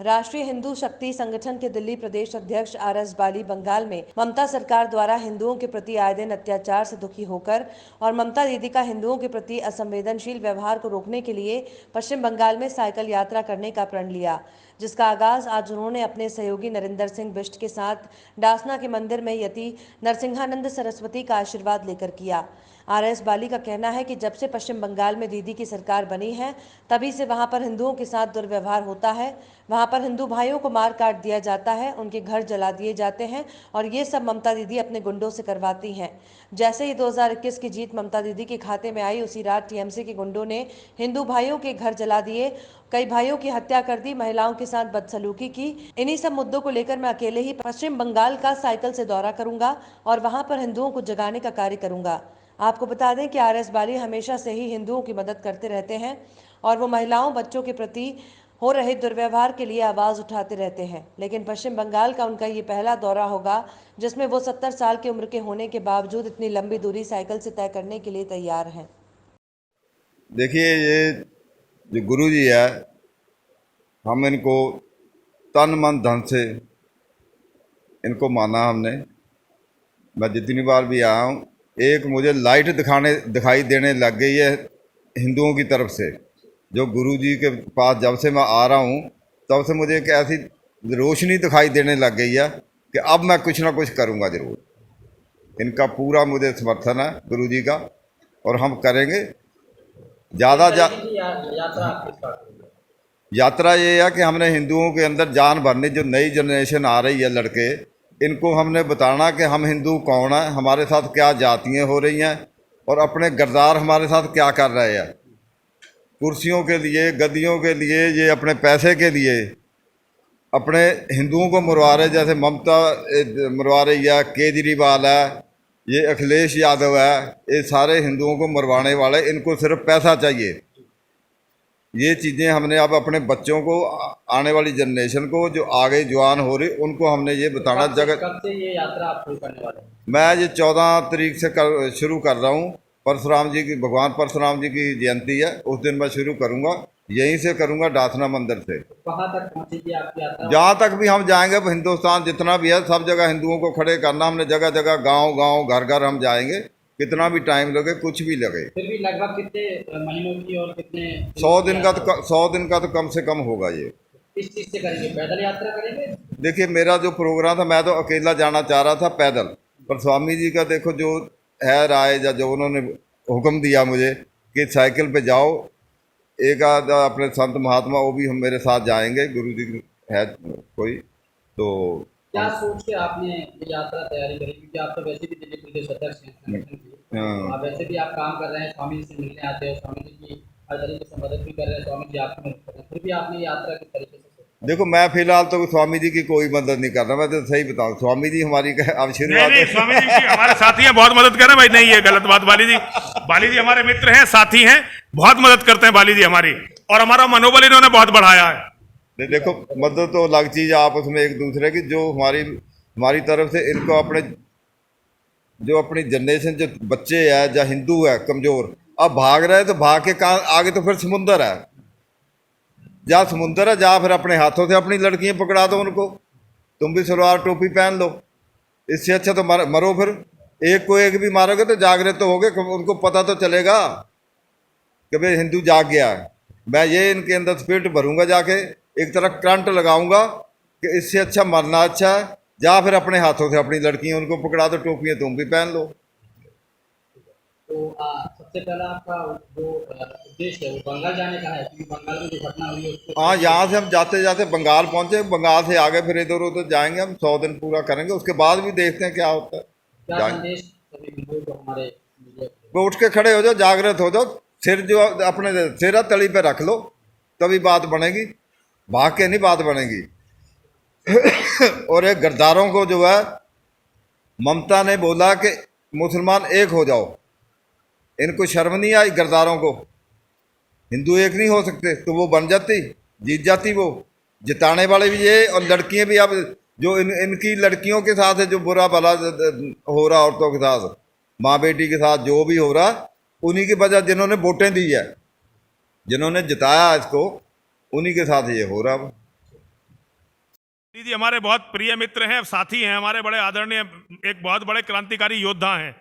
राष्ट्रीय हिंदू शक्ति संगठन के दिल्ली प्रदेश अध्यक्ष आर.एस. बाली बंगाल में ममता सरकार द्वारा हिंदुओं के प्रति आए दिन अत्याचार से दुखी होकर और ममता दीदी का हिंदुओं के प्रति असंवेदनशील व्यवहार को रोकने के लिए पश्चिम बंगाल में साइकिल यात्रा करने का प्रण लिया, जिसका आगाज आज उन्होंने अपने सहयोगी नरेंद्र सिंह बिष्ट के साथ डासना के मंदिर में यति नरसिंहानंद सरस्वती का आशीर्वाद लेकर किया। आर.एस. बाली का कहना है कि जब से पश्चिम बंगाल में दीदी की सरकार बनी है, तभी से वहां पर हिंदुओं के साथ दुर्व्यवहार होता है। वहां पर हिंदू भाइयों को मार काट दिया जाता है, उनके घर जला दिए जाते हैं और ये सब ममता दीदी अपने गुंडों से करवाती हैं। जैसे ही 2021 की जीत ममता दीदी के खाते में आई, उसी रात टीएमसी के गुंडों ने हिंदू भाइयों के घर जला दिए, कई भाइयों की हत्या कर दी, महिलाओं के साथ बदसलूकी की। इन्हीं सब मुद्दों को लेकर मैं अकेले ही पश्चिम बंगाल का साइकिल से दौरा करूंगा और वहां पर हिंदुओं को जगाने का कार्य करूंगा। आपको बता दें कि आर.एस. बाली हमेशा से ही हिंदुओं की मदद करते रहते हैं और वो महिलाओं बच्चों के प्रति हो रहे दुर्व्यवहार के लिए आवाज उठाते रहते हैं। लेकिन पश्चिम बंगाल का उनका ये पहला दौरा होगा जिसमें वो 70 साल की उम्र के होने के बावजूद इतनी लंबी दूरी साइकिल से तय करने के लिए तैयार हैं। देखिए, ये जो गुरु जी है, हम इनको तन मन धन से इनको माना हमने। मैं जितनी बार भी आया हूँ, एक मुझे लाइट दिखाई देने लग गई है हिंदुओं की तरफ से। जो गुरु जी के पास जब से मैं आ रहा हूँ, तब से मुझे एक ऐसी रोशनी दिखाई देने लग गई है कि अब मैं कुछ ना कुछ करूँगा ज़रूर। इनका पूरा मुझे समर्थन है गुरु जी का, और हम करेंगे ज़्यादा यात्रा ये है कि हमने हिंदुओं के अंदर जान भरनी। जो नई जनरेशन आ रही है लड़के, इनको हमने बताना कि हम हिंदू कौन है, हमारे साथ क्या जातियाँ हो रही हैं और अपने गद्दार हमारे साथ क्या कर रहे हैं। कुर्सियों के लिए, गद्दियों के लिए, ये अपने पैसे के लिए अपने हिंदुओं को मरवा रहे। जैसे ममता मरवा रही है, केजरीवाल है, ये अखिलेश यादव है, ये सारे हिंदुओं को मरवाने वाले। इनको सिर्फ पैसा चाहिए। ये चीज़ें हमने अब अपने बच्चों को, आने वाली जनरेशन को, जो आगे जवान हो रही, उनको हमने ये बताना। कब से ये यात्रा आप शुरू करने वाले हैं? मैं ये 14 तारीख से शुरू कर रहा हूँ। परशुराम जी की, भगवान परशुराम जी की जयंती है, उस दिन मैं शुरू करूँगा। यहीं से करूँगा, डासना मंदिर से। कहाँ तक पहुँचेगी आपकी यात्रा? जहाँ तक भी हम जाएंगे, हिंदुस्तान जितना भी है, सब जगह हिंदुओं को खड़े करना हमने। जगह जगह, गांव गांव, घर घर हम जाएंगे। कितना भी टाइम लगे, कुछ भी लगे। फिर भी लगभग कितने महीनों की और कितने 100 दिन का तो 100 दिन का तो कम से कम होगा ये। किस चीज़ से करेंगे? पैदल यात्रा करेंगे? देखिए, मेरा जो प्रोग्राम था, मैं तो अकेला जाना चाह रहा था पैदल, पर स्वामी जी का देखो जो है राय, या जो उन्होंने हुक्म दिया मुझे कि साइकिल पे जाओ। एक आधा अपने संत महात्मा, वो भी हम मेरे साथ जाएंगे। गुरु जी है कोई, तो क्या सोच के आपने ये यात्रा तैयारी करी? क्योंकि आप तो वैसे भी दिल्ली प्रदेश अध्यक्ष हैं संगठन के, आप वैसे भी आप काम कर रहे हैं, स्वामी जी से मिलने आते हैं, स्वामी जी की हर तरीके से मदद भी कर रहे हैं, स्वामी जी आपकी मदद कर रहे हैं, फिर भी आपने यात्रा किस तरीके से? देखो, मैं फिलहाल तो स्वामी जी की कोई मदद नहीं कर रहा। मैं तो सही बताऊं, स्वामी जी हमारी अब शुरुआत नहीं, स्वामी जी की हमारे साथी हैं, बहुत मदद कर रहे हैं भाई। नहीं, ये गलत बात। बाली जी हमारे मित्र हैं, साथी हैं, बहुत मदद करते हैं बाली जी हमारी, और हमारा मनोबल इन्होंने बहुत बढ़ाया है। देखो, मदद तो अलग चीज़, आपस में एक दूसरे की। जो हमारी तरफ से इनको अपने, जो अपनी जनरेशन, जो बच्चे है, जो हिंदू है कमज़ोर, अब भाग रहे हैं, तो भाग के कहाँ आगे? तो फिर समुंदर है, जा समुंदर है, जा फिर अपने हाथों से अपनी लड़कियां पकड़ा दो उनको। तुम भी सलवार टोपी पहन लो। इससे अच्छा तो मरो। फिर एक को एक भी मारोगे तो जागृत तो होगे, उनको पता तो चलेगा कि भाई हिंदू जाग गया है। मैं ये इनके अंदर स्पिरिट भरूंगा, जाके एक तरह करंट लगाऊंगा कि इससे अच्छा मरना अच्छा है। जा फिर अपने हाथों से अपनी लड़कियां उनको पकड़ा दो, टोपियाँ तुम भी पहन लो। तो सबसे पहला आपका जो उद्देश्य है वो बंगाल जाने का है, क्योंकि बंगाल में जो घटना हुई है उसको। हाँ, यहाँ से हम जाते जाते बंगाल पहुँचे। बंगाल से आगे फिर इधर उधर जाएंगे। हम 100 दिन पूरा करेंगे, उसके बाद भी देखते हैं क्या होता है। क्या संदेश सभी हिंदुओं को हमारे वो उठ के खड़े हो जाओ, जागृत हो जाओ। सिर जो अपने सिरा तली पे रख लो, तभी बात बनेगी। भाग के नहीं बात बनेगी। और एक गद्दारों को जो है, ममता ने बोला कि मुसलमान एक हो जाओ। इनको शर्म नहीं आई गद्दारों को? हिंदू एक नहीं हो सकते? तो वो बन जाती, जीत जाती। वो जिताने वाले भी ये, और लड़कियां भी। अब जो इनकी लड़कियों के साथ है, जो बुरा भला हो रहा औरतों के साथ, माँ बेटी के साथ जो भी हो रहा, उन्हीं की वजह, जिन्होंने वोटें दी है, जिन्होंने जिताया इसको, उन्हीं के साथ ये हो रहा। जी हमारे बहुत प्रिय मित्र हैं, साथी हैं, हमारे बड़े आदरणीय, एक बहुत बड़े क्रांतिकारी योद्धा हैं।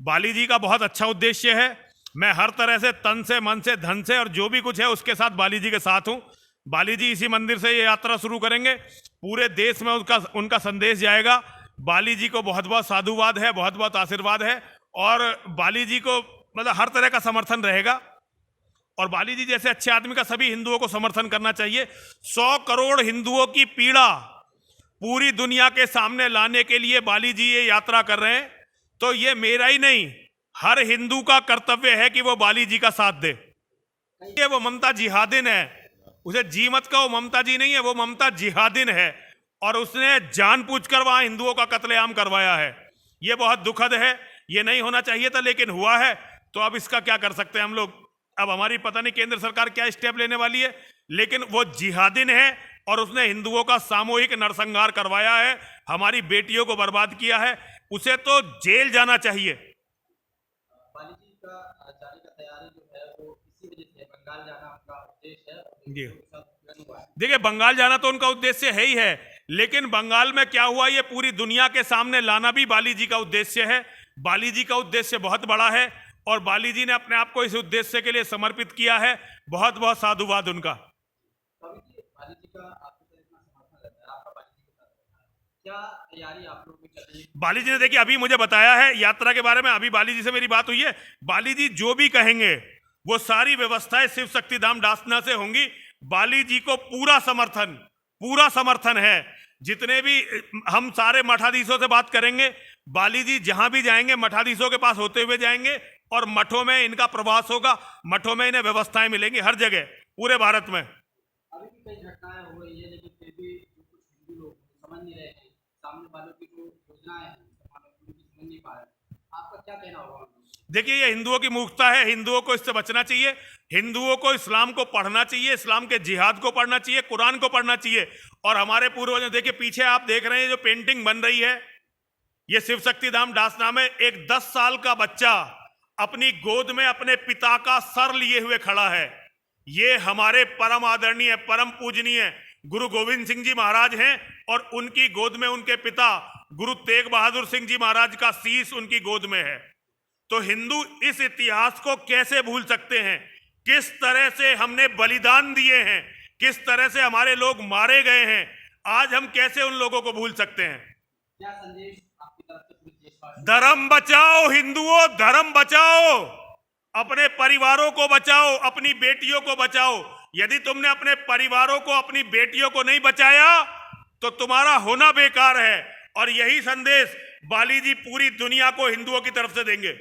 बाली जी का बहुत अच्छा उद्देश्य है। मैं हर तरह से तन से, मन से, धन से और जो भी कुछ है उसके साथ बाली जी के साथ हूं। बाली जी इसी मंदिर से ये यात्रा शुरू करेंगे, पूरे देश में उनका संदेश जाएगा। बाली जी को बहुत बहुत साधुवाद है, बहुत बहुत आशीर्वाद है और बाली जी को मतलब हर तरह का समर्थन रहेगा। और बाली जी जैसे अच्छे आदमी का सभी हिंदुओं को समर्थन करना चाहिए। 100 करोड़ हिंदुओं की पीड़ा पूरी दुनिया के सामने लाने के लिए बाली जी ये यात्रा कर रहे हैं, तो ये मेरा ही नहीं, हर हिंदू का कर्तव्य है कि वो बाली जी का साथ दे। ये वो ममता जिहादिन है, उसे जी मत कहो, ममता जी नहीं है, वो ममता जिहादिन है और उसने जानबूझकर वहां हिंदुओं का कत्लेआम करवाया है। ये बहुत दुखद है, ये नहीं होना चाहिए था लेकिन हुआ है, तो अब इसका क्या कर सकते हैं हम लोग। अब हमारी पता नहीं केंद्र सरकार क्या स्टेप लेने वाली है, लेकिन वो जिहादिन है और उसने हिंदुओं का सामूहिक नरसंहार करवाया है, हमारी बेटियों को बर्बाद किया है, उसे तो जेल जाना चाहिए। बाली जी का जाने का तैयारी जो है वो इसी वजह से बंगाल जाना उनका उद्देश्य है। जी हुआ है। देखिए, बंगाल जाना तो उनका उद्देश्य है ही है, लेकिन बंगाल में क्या हुआ ये पूरी दुनिया के सामने लाना भी बाली जी का उद्देश्य है। बाली जी का उद्देश्य बहुत बड़ा है और बाली जी ने अपने आप को इस उद्देश्य के लिए समर्पित किया है। बहुत बहुत साधुवाद उनका। स्वामी जी, बाली जी का आपके साथ इतना समर्थन रहता है, आपका बाली जी के साथ रहता है, क्या तैयारी आप लोगों की चल रही है? बाली जी ने देखिए अभी मुझे बताया है यात्रा के बारे में, अभी बाली जी से मेरी बात हुई है। बाली जी जो भी कहेंगे वो सारी व्यवस्थाएं शिव शक्ति धाम डासना से होंगी। बाली जी को पूरा समर्थन है। जितने भी हम सारे मठाधीशों से बात करेंगे, बाली जी जहां भी जाएंगे मठाधीशों के पास होते हुए जाएंगे और मठों में इनका प्रवास होगा, मठों में इन्हें व्यवस्थाएं मिलेंगी हर जगह पूरे भारत में। अभी भी कई घटनाएं हो रही है, लेकिन फिर भी जो कुछ हिंदू लोग समझ नहीं रहे हैं, सामने वालों की जो योजनाएं हैं उनकी समझ नहीं पा रहे, आपका क्या कहना होगा? देखिए, ये हिंदुओं की मूर्खता है, हिंदुओं को इससे बचना चाहिए। हिंदुओं को इस्लाम को पढ़ना चाहिए, इस्लाम के जिहाद को पढ़ना चाहिए, कुरान को पढ़ना चाहिए। और हमारे पूर्वजों, देखिए पीछे आप देख रहे हैं जो पेंटिंग बन रही है, ये शिव शक्ति धाम डासना में एक 10 साल का बच्चा अपनी गोद में अपने पिता का सर लिए हुए खड़ा है। ये हमारे परम आदरणीय, परम पूजनीय गुरु गोविंद सिंह जी महाराज हैं और उनकी गोद में उनके पिता गुरु तेग बहादुर सिंह जी महाराज का शीश उनकी गोद में है। तो हिंदू इस इतिहास को कैसे भूल सकते हैं? किस तरह से हमने बलिदान दिए हैं, किस तरह से हमारे लोग मारे गए हैं, आज हम कैसे उन लोगों को भूल सकते हैं? क्या संदेश आपकी तरफ से पूरे देशवासियों? धर्म बचाओ हिंदुओं, धर्म बचाओ, अपने परिवारों को बचाओ, अपनी बेटियों को बचाओ। यदि तुमने अपने परिवारों को, अपनी बेटियों को नहीं बचाया तो तुम्हारा होना बेकार है। और यही संदेश बाली जी पूरी दुनिया को हिंदुओं की तरफ से देंगे।